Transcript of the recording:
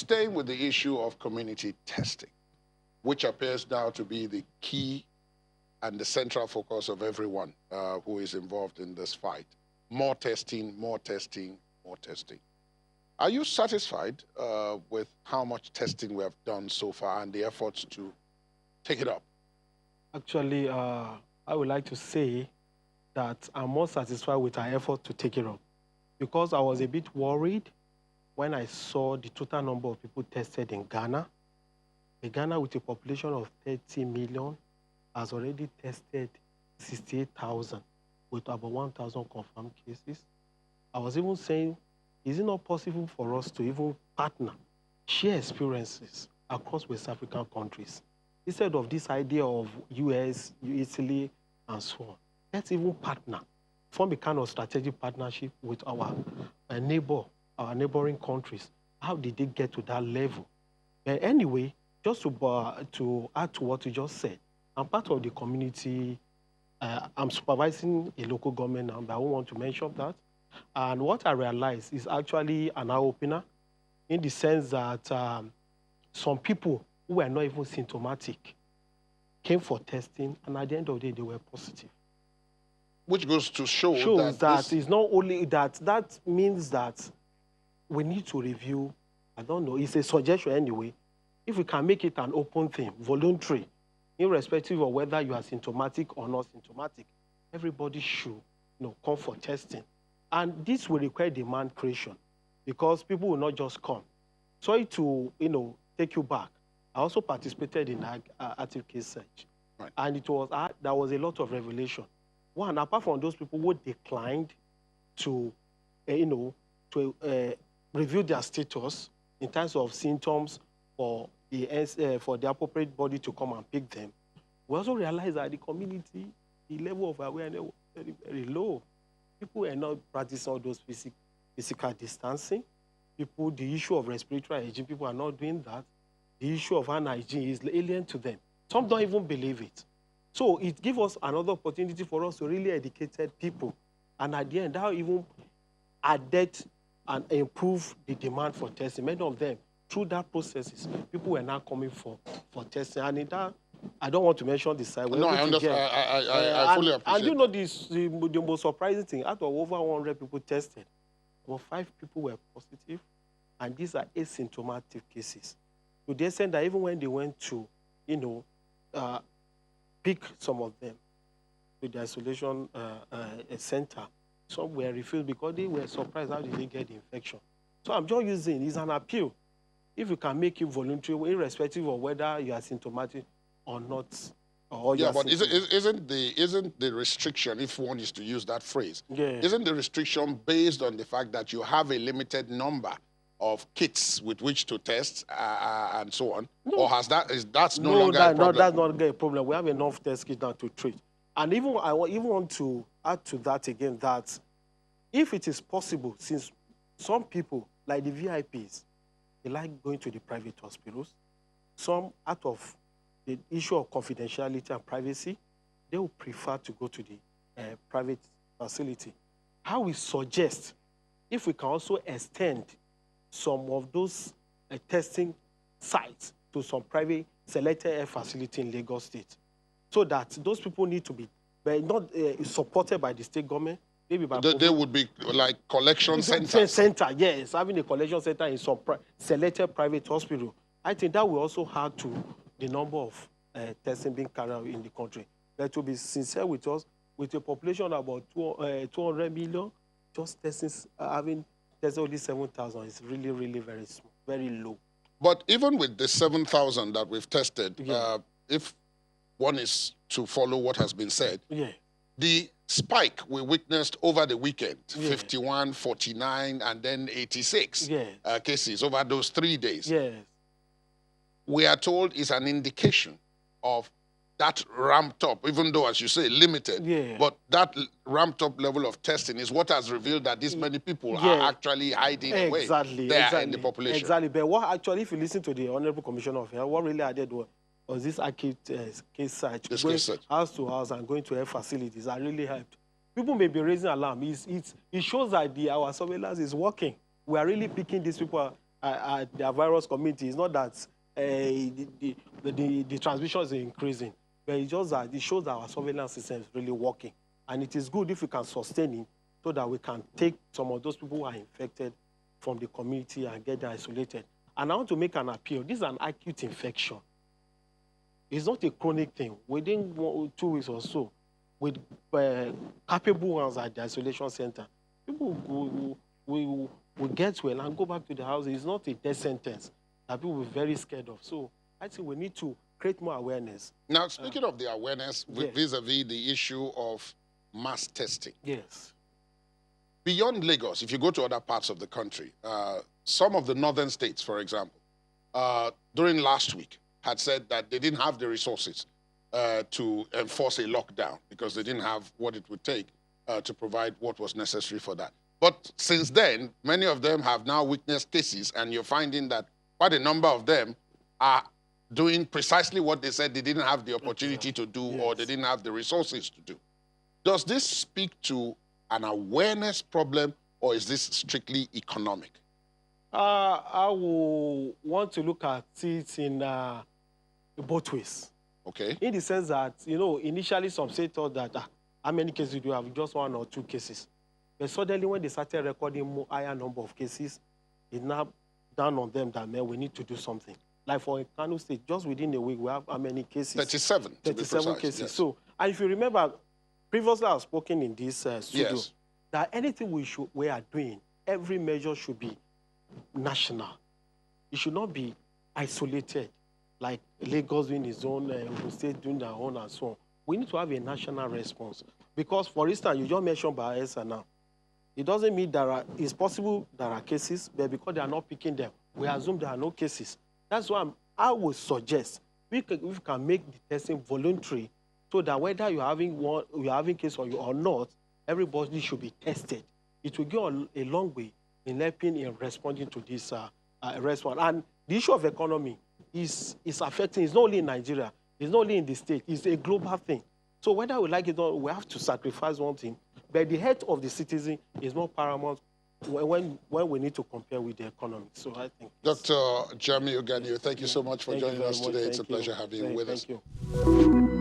staying with the issue of community testing, which appears now to be the key and the central focus of everyone who is involved in this fight. More testing, more testing, more testing. Are you satisfied with how much testing we have done so far and the efforts to take it up? Actually, I would like to say that I'm more satisfied with our effort to take it up, because I was a bit worried when I saw the total number of people tested in Ghana. Ghana, with a population of 30 million, has already tested 68,000 with about 1,000 confirmed cases. I was even saying, is it not possible for us to even partner, share experiences across West African countries, instead of this idea of US, Italy, and so on? Let's even partner, form a kind of strategic partnership with our neighboring countries. How did they get to that level? But anyway, just to add to what you just said, I'm part of the community. I'm supervising a local government now, but I don't want to mention that. And what I realized is actually an eye-opener, in the sense that some people who were not even symptomatic came for testing, and at the end of the day, they were positive. Which goes to show that it's not only that, that means that we need to review, I don't know, it's a suggestion anyway, if we can make it an open thing, voluntary, irrespective of whether you are symptomatic or not symptomatic, everybody should come for testing. And this will require demand creation, because people will not just come. Sorry to take you back. I also participated in active case search. Right. And there was a lot of revelation. One, apart from those people who declined to, review their status in terms of symptoms for the appropriate body to come and pick them, we also realized that the community, the level of awareness was very, very low. People are not practicing all those physical distancing. The issue of respiratory hygiene, people are not doing that. The issue of hand hygiene is alien to them. Some don't even believe it. So it gives us another opportunity for us to really educate people. And at the end, that will even added and improve the demand for testing. Many of them, through that processes, people were now coming for testing. And in that, I don't want to mention the side. No, I understand. I fully appreciate and you know, the most surprising thing, out of over 100 people tested, about 5 people were positive, and these are asymptomatic cases. To the extent that even when they went to, pick some of them to the isolation center, some were refused because they were surprised how did they get the infection. So I'm just using, it's an appeal. If you can make it voluntary, irrespective of whether you are symptomatic or not. Yeah, but isn't the restriction, if one is to use that phrase, isn't the restriction based on the fact that you have a limited number of kits with which to test and so on? No. Or that's no longer a problem? No, that's not a problem. We have enough test kits now to treat. And I want to add to that again that if it is possible, since some people, like the VIPs, they like going to the private hospitals, some out of the issue of confidentiality and privacy, they will prefer to go to the private facility. How we suggest, if we can also extend some of those testing sites to some private selected air facility in Lagos State, so that those people need to be not supported by the state government. Maybe by they would be like collection centers. Yes, having a collection center in some selected private hospital. I think that will also add to the number of testing being carried out in the country. But to be sincere with us, with a population of about 200 million, just testing, having tested only 7,000 is really, really very small, very low. But even with the 7,000 that we've tested, if one is to follow what has been said, the spike we witnessed over the weekend, 51, 49, and then 86 cases over those 3 days, we are told is an indication of that ramped up, even though, as you say, limited, but that ramped up level of testing is what has revealed that this many people are actually hiding away there in the population. Exactly. But what actually, if you listen to the Honorable Commissioner of Health, what really added was this acute case search, going house to house and going to health facilities that really helped. People may be raising alarm. It shows that our surveillance is working. We are really picking these people their virus community. It's not that the transmission is increasing, but it's just that it shows that our surveillance system is really working. And it is good if we can sustain it so that we can take some of those people who are infected from the community and get them isolated. And I want to make an appeal. This is an acute infection. It's not a chronic thing. Within 2 weeks or so, with capable ones at the isolation center, people will get well and go back to the house. It's not a death sentence that people will be very scared of. So I think we need to create more awareness. Now, speaking of the awareness vis-a-vis the issue of mass testing. Yes. Beyond Lagos, if you go to other parts of the country, some of the northern states, for example, during last week had said that they didn't have the resources to enforce a lockdown because they didn't have what it would take to provide what was necessary for that. But since then, many of them have now witnessed cases, and you're finding that quite a number of them are doing precisely what they said they didn't have the opportunity to do or they didn't have the resources to do. Does this speak to an awareness problem, or is this strictly economic? I will want to look at it in both ways. Okay. In the sense that, you know, initially some say thought that how many cases do you have? Just 1 or 2 cases. But suddenly when they started recording more higher number of cases, it's now down on them that, man, we need to do something. Like for Kano State, just within a week, we have how many cases? 37. 37 cases. Yes. So, and if you remember, previously I've spoken in this studio, Yes. that anything we are doing, every measure should be national. It should not be isolated, like Lagos doing its own, Ogun State doing their own, and so on. We need to have a national response. Because, for instance, you just mentioned Bayelsa now. It doesn't mean it's possible there are cases, but because they are not picking them, we assume there are no cases. That's why I would suggest we can make the testing voluntary, so that whether you're having case or not, everybody should be tested. It will go a long way in helping in responding to this response. And the issue of economy is affecting. It's not only in Nigeria. It's not only in the state. It's a global thing. So whether we like it or not, we have to sacrifice one thing. But the health of the citizen is more paramount when we need to compare with the economy. So I think. Dr. Jeremy Oganiyo, thank you so much for joining us today. It's a pleasure having you with us. Thank you.